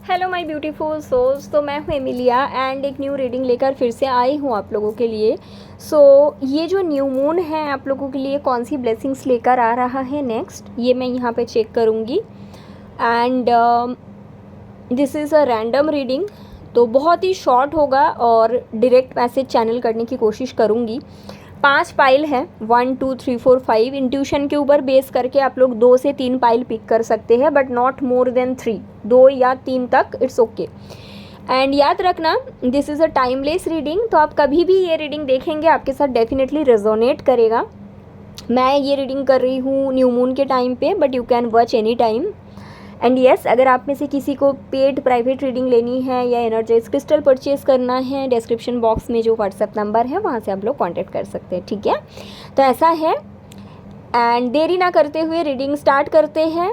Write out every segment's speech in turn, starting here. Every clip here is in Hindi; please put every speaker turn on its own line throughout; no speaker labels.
Hello my beautiful souls. तो मैं हूँ एमिलिया एंड एक न्यू रीडिंग लेकर फिर से आई हूँ आप लोगों के लिए। ये जो न्यू मून है आप लोगों के लिए कौन सी ब्लेसिंग्स लेकर आ रहा है नेक्स्ट, ये मैं यहाँ पे चेक करूँगी। And this is a random reading, तो बहुत ही शॉर्ट होगा और डायरेक्ट मैसेज चैनल करने की कोशिश करूँगी। 5 पाइल है, 1 2 3 4 5। इंट्यूशन के ऊपर बेस करके आप लोग 2 से 3 पाइल पिक कर सकते हैं, बट नॉट मोर देन 3, 2 या 3 तक इट्स ओके। एंड याद रखना this is a timeless reading, तो आप कभी भी ये रीडिंग देखेंगे आपके साथ डेफिनेटली रेजोनेट करेगा। मैं ये रीडिंग कर रही हूँ न्यू मून के टाइम पे, but you can watch any time. And yes, अगर आप में से किसी को पेड प्राइवेट रीडिंग लेनी है या एनर्जाइज क्रिस्टल परचेज करना है, डिस्क्रिप्शन बॉक्स में जो व्हाट्सएप नंबर है वहाँ से आप लोग कांटेक्ट कर सकते हैं, ठीक है। तो ऐसा है, एंड देरी ना करते हुए रीडिंग स्टार्ट करते हैं।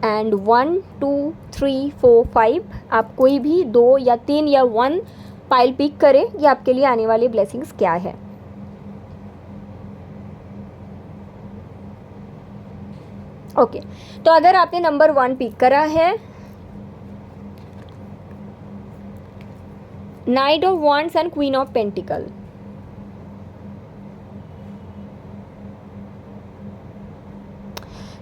एंड 1 2 3 4 5 आप कोई भी 2 या 3 या 1 पाइल पिक करें, ये आपके लिए आने वाली ब्लेसिंग्स क्या है। ओके, तो अगर आपने नंबर 1 पिक करा है, night of wands and queen of pentacle.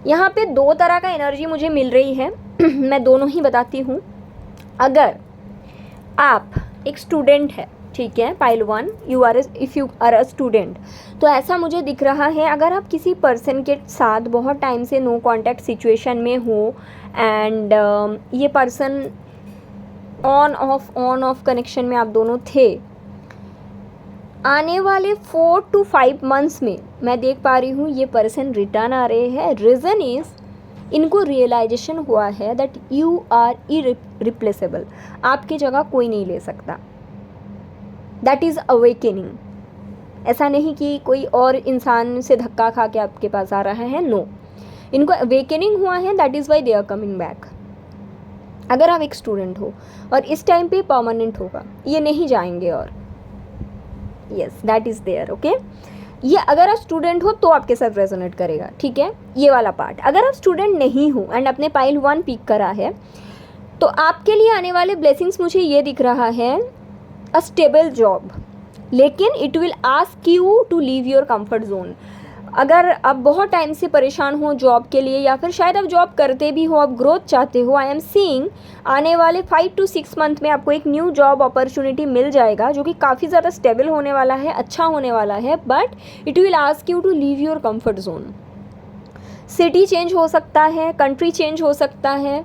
यहाँ पे 2 तरह का एनर्जी मुझे मिल रही है मैं दोनों ही बताती हूँ। अगर आप एक स्टूडेंट है, ठीक है, pile 1, if you are a student, तो ऐसा मुझे दिख रहा है अगर आप किसी पर्सन के साथ बहुत टाइम से नो कांटेक्ट सिचुएशन में हो एंड ये पर्सन ऑन ऑफ कनेक्शन में आप दोनों थे, आने वाले 4 to 5 मंथ्स में मैं देख पा रही हूँ ये पर्सन रिटर्न आ रहे हैं। रीज़न इज़ इनको रियलाइजेशन हुआ है दैट यू आर इरिप्लेसेबल, आपकी जगह कोई नहीं ले सकता। That is awakening. ऐसा नहीं कि कोई और इंसान से धक्का खा के आपके पास आ रहा है, नो, इनको अवेकनिंग हुआ है, that is why they are coming back. अगर आप एक स्टूडेंट हो और इस टाइम पे परमानेंट होगा, ये नहीं जाएंगे और yes that is there, okay. ये अगर आप स्टूडेंट हो तो आपके साथ रेजोनेट करेगा, ठीक है, ये वाला पार्ट। अगर आप स्टूडेंट नहीं हो एंड अपने पाइल 1 पिक करा है, तो आपके लिए आने वाले ब्लेसिंग्स मुझे ये दिख रहा है, अ स्टेबल जॉब, लेकिन it will ask you to leave your comfort zone. अगर आप बहुत टाइम से परेशान हो जॉब के लिए, या फिर शायद आप जॉब करते भी हो, आप ग्रोथ चाहते हो, आई एम सीइंग आने वाले 5 to 6 मंथ में आपको एक न्यू जॉब अपॉर्चुनिटी मिल जाएगा जो कि काफ़ी ज़्यादा स्टेबल होने वाला है, अच्छा होने वाला है, but it will ask you to leave your comfort zone. City change हो सकता है, कंट्री चेंज हो सकता है,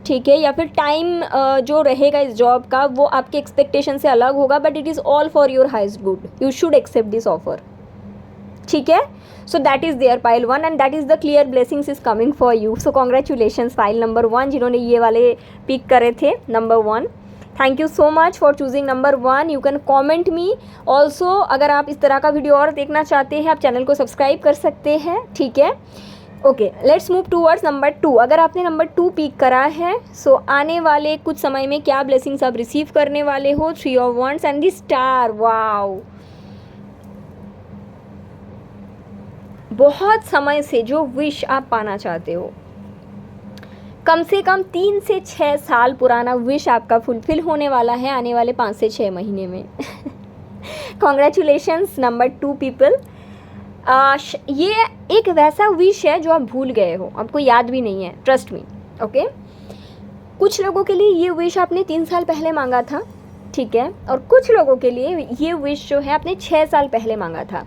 ठीक है, या फिर टाइम जो रहेगा इस जॉब का वो आपके एक्सपेक्टेशन से अलग होगा, but it is all for your highest good, you should accept this offer, ठीक है। So that is there pile 1 and that is the clear blessings is coming for you. So congratulations pile number 1 जिन्होंने ये वाले पिक करे थे, number 1। Thank you so much for choosing number 1। You can comment me also, अगर आप इस तरह का वीडियो और देखना चाहते हैं आप चैनल को सब्सक्राइब कर सकते हैं, ठीक है। Okay, let's move towards number 2। अगर आपने नंबर 2 पिक करा है, सो आने वाले कुछ समय में क्या ब्लेसिंग्स आप रिसीव करने वाले हो, 3 of Wands and the star. Wow, बहुत समय से जो विश आप पाना चाहते हो, कम से कम 3 से 6 साल पुराना विश आपका फुलफिल होने वाला है आने वाले 5 से 6 महीने में। Congratulations number 2 people. ये एक वैसा विश है जो आप भूल गए हो, आपको याद भी नहीं है, ट्रस्ट मी, ओके। कुछ लोगों के लिए ये विश आपने 3 साल पहले मांगा था, ठीक है, और कुछ लोगों के लिए ये विश जो है आपने 6 साल पहले मांगा था।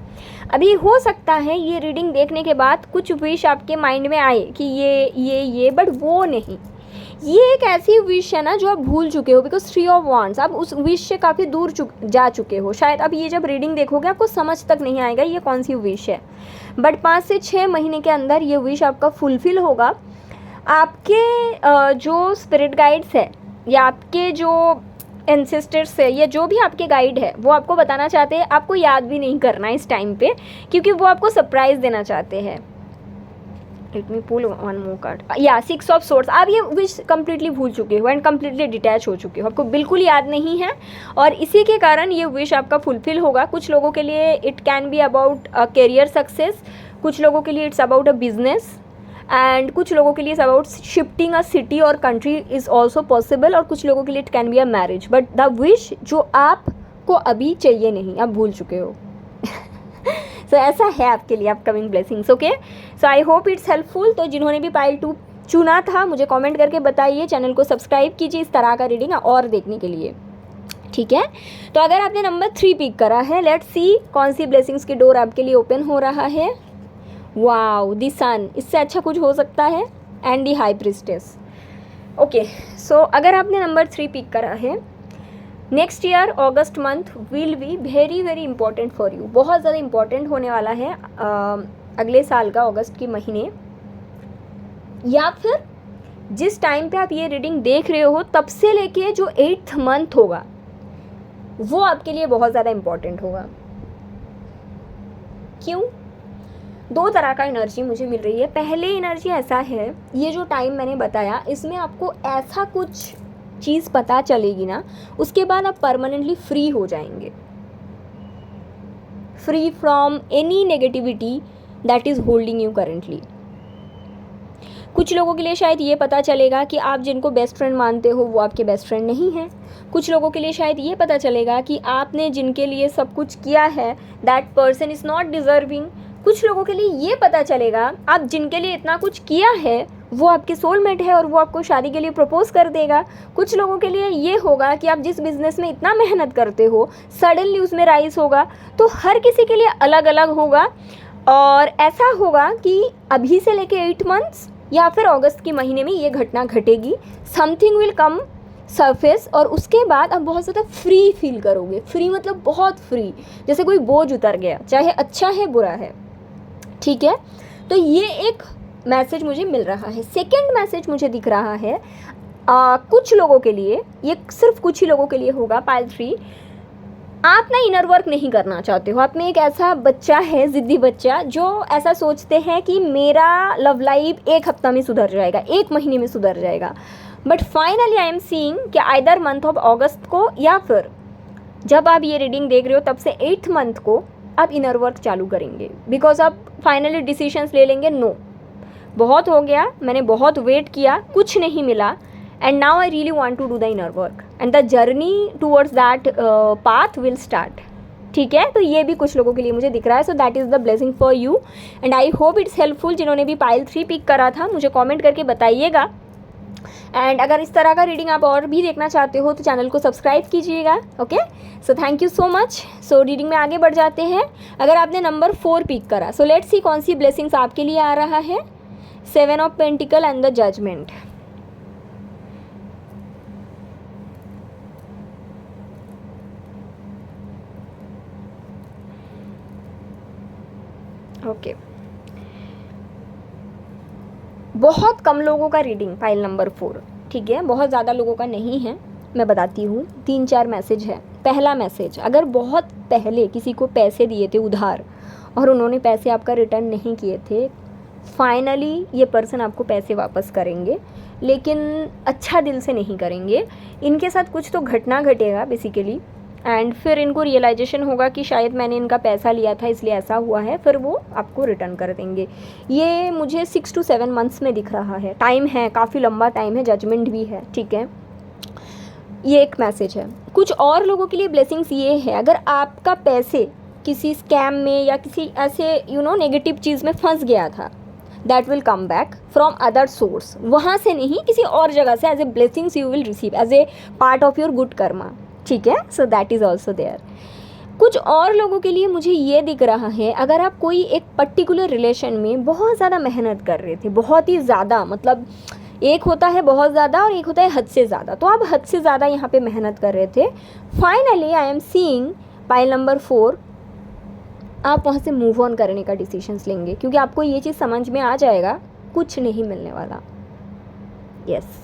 अभी हो सकता है ये रीडिंग देखने के बाद कुछ विश आपके माइंड में आए कि ये, बट वो नहीं, ये एक ऐसी विश है ना जो आप भूल चुके हो, बिकॉज 3 of Wands, आप उस विश से काफ़ी दूर जा चुके हो। शायद अब ये जब रीडिंग देखोगे आपको समझ तक नहीं आएगा ये कौन सी विश है, बट 5 से 6 महीने के अंदर ये विश आपका फुलफिल होगा। आपके जो स्पिरिट गाइड्स है या आपके जो एंसेस्टर्स है या जो भी आपके गाइड है वो आपको बताना चाहते हैं, आपको याद भी नहीं करना इस टाइम पे, क्योंकि वो आपको सरप्राइज देना चाहते हैं। Let me pull one more card, या 6 of Swords। आप ये विश कम्प्लीटली भूल चुके हो एंड कम्प्लीटली डिटैच हो चुके हो, आपको बिल्कुल याद नहीं है, और इसी के कारण ये विश आपका फुलफिल होगा। कुछ लोगों के लिए it can be about career success, कुछ लोगों के लिए it's about a business, and कुछ लोगों के लिए is about shifting a city और कंट्री इज़ ऑल्सो पॉसिबल, और कुछ लोगों के लिए it can be a marriage, but the wish जो आपको अभी चाहिए नहीं, आप भूल चुके हो। सो ऐसा है आपके लिए upcoming blessings. Okay, so I hope it's helpful. तो जिन्होंने भी पाइल 2 चुना था मुझे कमेंट करके बताइए, चैनल को सब्सक्राइब कीजिए इस तरह का रीडिंग और देखने के लिए, ठीक है। तो अगर आपने नंबर 3 पिक करा है, लेट्स सी कौन सी ब्लेसिंग्स की डोर आपके लिए ओपन हो रहा है। वाओ, द सन, इससे अच्छा कुछ हो सकता है, and the high priestess. Okay, so अगर आपने नंबर 3 पिक करा है, next year August month will be very very important for you. बहुत ज़्यादा इंपॉर्टेंट होने वाला है अगले साल का अगस्त के महीने, या फिर जिस टाइम पे आप ये रीडिंग देख रहे हो तब से लेके जो 8th मंथ होगा वो आपके लिए बहुत ज़्यादा इंपॉर्टेंट होगा। क्यों? 2 तरह का एनर्जी मुझे मिल रही है। पहले एनर्जी ऐसा है, ये जो टाइम मैंने बताया इसमें आपको ऐसा कुछ चीज़ पता चलेगी ना, उसके बाद आप परमानेंटली फ्री हो जाएंगे, free from any negativity that is holding you currently. कुछ लोगों के लिए शायद ये पता चलेगा कि आप जिनको बेस्ट फ्रेंड मानते हो वो आपके बेस्ट फ्रेंड नहीं हैं। कुछ लोगों के लिए शायद ये पता चलेगा कि आपने जिनके लिए सब कुछ किया है that person is not deserving. कुछ लोगों के लिए ये पता चलेगा आप जिनके लिए इतना कुछ किया है वो आपके सोलमेट है और वो आपको शादी के लिए प्रपोज कर देगा। कुछ लोगों के लिए ये होगा कि आप जिस बिज़नेस में इतना मेहनत करते हो सडनली उसमें राइज होगा। तो हर किसी के लिए अलग अलग होगा, और ऐसा होगा कि अभी से लेके 8 मंथ्स या फिर अगस्त के महीने में ये घटना घटेगी। समथिंग विल कम सरफेस, और उसके बाद आप बहुत ज़्यादा फ्री फील करोगे। फ्री मतलब बहुत फ्री, जैसे कोई बोझ उतर गया, चाहे अच्छा है बुरा है, ठीक है। तो ये एक मैसेज मुझे मिल रहा है। सेकंड मैसेज मुझे दिख रहा है कुछ लोगों के लिए, ये सिर्फ कुछ ही लोगों के लिए होगा पाइल 3। आप ना इनर वर्क नहीं करना चाहते हो। आप में एक ऐसा बच्चा है, ज़िद्दी बच्चा, जो ऐसा सोचते हैं कि मेरा लव लाइफ 1 हफ्ता में सुधर जाएगा, 1 महीने में सुधर जाएगा। But finally I am seeing कि आइदर मंथ ऑफ अगस्त को या फिर जब आप ये रीडिंग देख रहे हो तब से 8th मंथ को आप इनर वर्क चालू करेंगे, बिकॉज आप फाइनली डिसीजंस ले लेंगे, नो बहुत हो गया, मैंने बहुत वेट किया, कुछ नहीं मिला, and now I really want to do the inner work and the journey towards that path will start, ठीक है। तो ये भी कुछ लोगों के लिए मुझे दिख रहा है। So that is the blessing for you and I hope it's helpful. जिन्होंने भी पाइल 3 पिक करा था मुझे कमेंट करके बताइएगा, एंड अगर इस तरह का रीडिंग आप और भी देखना चाहते हो तो चैनल को सब्सक्राइब कीजिएगा। Okay, so thank you so much. So reading में आगे बढ़ जाते हैं। अगर आपने नंबर 4 पिक करा, सो लेट्स सी कौन सी ब्लेसिंग्स आपके लिए आ रहा है। 7 of pentacle and the judgment. Okay, बहुत कम लोगों का रीडिंग पाइल नंबर 4, ठीक है, बहुत ज़्यादा लोगों का नहीं है। मैं बताती हूँ, 3-4 मैसेज है। पहला मैसेज, अगर बहुत पहले किसी को पैसे दिए थे उधार और उन्होंने पैसे आपका रिटर्न नहीं किए थे, फाइनली ये पर्सन आपको पैसे वापस करेंगे, लेकिन अच्छा दिल से नहीं करेंगे। इनके साथ कुछ तो घटना घटेगा बेसिकली, एंड फिर इनको रियलाइजेशन होगा कि शायद मैंने इनका पैसा लिया था इसलिए ऐसा हुआ है, फिर वो आपको रिटर्न कर देंगे। ये मुझे 6 to 7 मंथ्स में दिख रहा है। टाइम है, काफ़ी लंबा टाइम है, जजमेंट भी है, ठीक है। ये एक मैसेज है। कुछ और लोगों के लिए ब्लेसिंग्स ये है, अगर आपका पैसे किसी स्कैम में या किसी ऐसे नेगेटिव चीज़ में फंस गया था, that will come back from other source, वहाँ से नहीं किसी और जगह से, as a blessings you will receive as a part of your good karma, ठीक है। So that is also there. कुछ और लोगों के लिए मुझे ये दिख रहा है, अगर आप कोई एक पर्टिकुलर रिलेशन में बहुत ज़्यादा मेहनत कर रहे थे, बहुत ही ज़्यादा, मतलब एक होता है बहुत ज़्यादा और एक होता है हद से ज़्यादा, तो आप हद से ज़्यादा यहाँ पे मेहनत कर रहे थे। Finally I am seeing pile number 4, आप वहाँ से मूव ऑन करने का डिसीजंस लेंगे, क्योंकि आपको ये चीज़ समझ में आ जाएगा कुछ नहीं मिलने वाला। यस।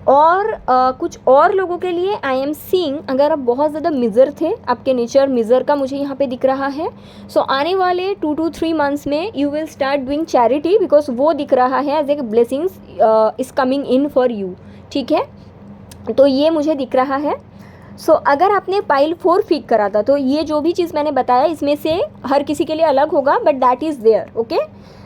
और कुछ और लोगों के लिए आई एम सीइंग, अगर आप बहुत ज़्यादा मिज़र थे, आपके नेचर मिज़र का मुझे यहाँ पे दिख रहा है, सो आने वाले 2 to 3 मंथ्स में you will start doing charity, because वो दिख रहा है as a blessings is coming in for you, ठीक है। तो ये मुझे दिख रहा है। अगर आपने पाइल 4 पिक करा था तो ये जो भी चीज़ मैंने बताया इसमें से हर किसी के लिए अलग होगा, but that is there. Okay,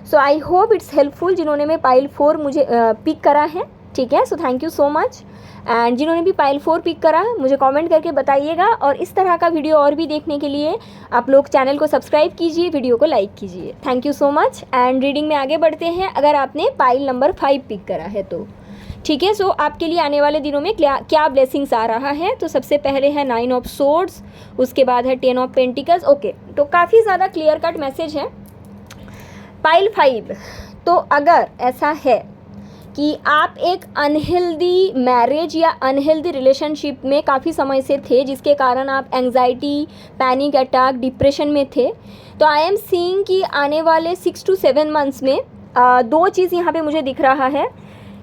so I hope it's helpful जिन्होंने में पाइल 4 मुझे पिक करा है। ठीक है, so thank you so much. And जिन्होंने भी पाइल 4 पिक करा है मुझे कमेंट करके बताइएगा, और इस तरह का वीडियो और भी देखने के लिए आप लोग चैनल को सब्सक्राइब कीजिए, वीडियो को लाइक कीजिए। Thank you so much. And reading में आगे बढ़ते हैं। अगर आपने पाइल नंबर 5 पिक करा है तो ठीक है, सो आपके लिए आने वाले दिनों में क्या ब्लेसिंग्स आ रहा है। तो सबसे पहले है 9 ऑफ सोर्ड्स, उसके बाद है 10 ऑफ पेंटिकल्स। ओके, तो काफ़ी ज़्यादा क्लियर कट मैसेज है। पाइल 5, तो अगर ऐसा है कि आप एक अनहेल्दी मैरिज या अनहेल्दी रिलेशनशिप में काफ़ी समय से थे, जिसके कारण आप एंजाइटी, पैनिक अटैक, डिप्रेशन में थे, तो आई एम सीइंग कि आने वाले 6 to 7 मंथ्स में 2 चीज़ यहाँ पे मुझे दिख रहा है।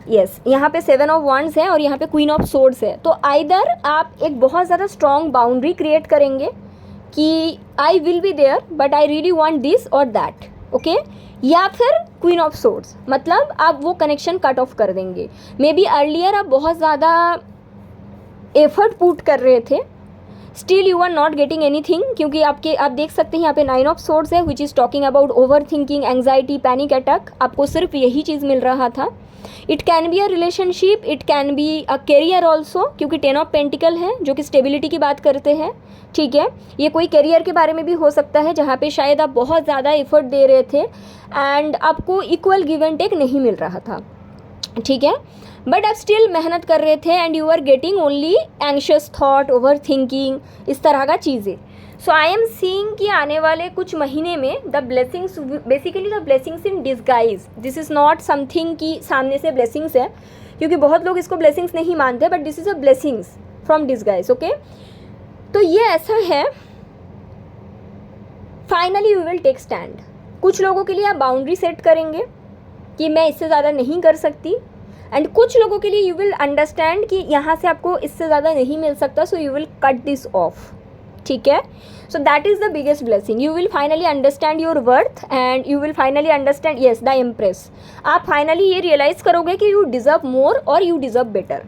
यस, यहाँ पे 7 ऑफ वंड्स है और यहाँ पे क्वीन ऑफ सोर्ड्स है। तो आइदर आप एक बहुत ज़्यादा स्ट्रॉन्ग बाउंड्री क्रिएट करेंगे कि I will be there but I really want this और दैट, ओके, या फिर क्वीन ऑफ सोर्ड्स, मतलब आप वो कनेक्शन कट ऑफ कर देंगे। मे बी अर्लियर आप बहुत ज़्यादा एफर्ट पुट कर रहे थे, still you are not getting anything, क्योंकि आप देख सकते हैं यहाँ पे 9 ऑफ सोर्ड्स है, which is talking about over thinking, anxiety, panic attack. आपको सिर्फ यही चीज़ मिल रहा था। It can be a relationship, it can be a career also, क्योंकि 10 ऑफ पेंटिकल है जो कि स्टेबिलिटी की बात करते हैं। ठीक है, ये कोई करियर के बारे में भी हो सकता है जहाँ पे शायद आप बहुत ज़्यादा एफर्ट दे रहे थे एंड आपको इक्वल गिव एंड टेक नहीं मिल रहा था। ठीक है, बट आप स्टिल मेहनत कर रहे थे and you are getting only anxious thought, over thinking, इस तरह का चीज़ें। सो आई एम सीइंग कि आने वाले कुछ महीने में the blessings, basically the blessings in disguise, this is not something कि सामने से ब्लेसिंग्स है, क्योंकि बहुत लोग इसको ब्लेसिंग्स नहीं मानते, but this is a blessings from disguise. Okay, तो ये ऐसा है, finally you will take stand. कुछ लोगों के लिए आप बाउंड्री सेट करेंगे कि मैं इससे ज़्यादा नहीं कर सकती, एंड कुछ लोगों के लिए यू विल अंडरस्टैंड कि यहाँ से आपको इससे ज़्यादा नहीं मिल सकता, so you will cut this of. ठीक है, so that is the biggest blessing. You will finally understand your worth and you will finally understand, yes, the empress. आप फाइनली ये रियलाइज़ करोगे कि यू डिज़र्व मोर और यू डिज़र्व बेटर।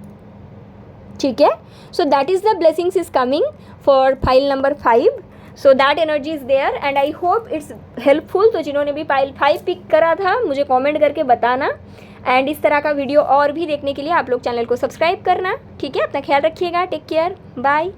ठीक है, so that is the blessings is coming for pile number 5। So that energy is there and I hope it's helpful. तो जिन्होंने भी पाइल 5 पिक करा था मुझे कमेंट करके बताना, एंड इस तरह का वीडियो और भी देखने के लिए आप लोग चैनल को सब्सक्राइब करना। ठीक है, अपना ख्याल रखिएगा, टेक केयर, बाय।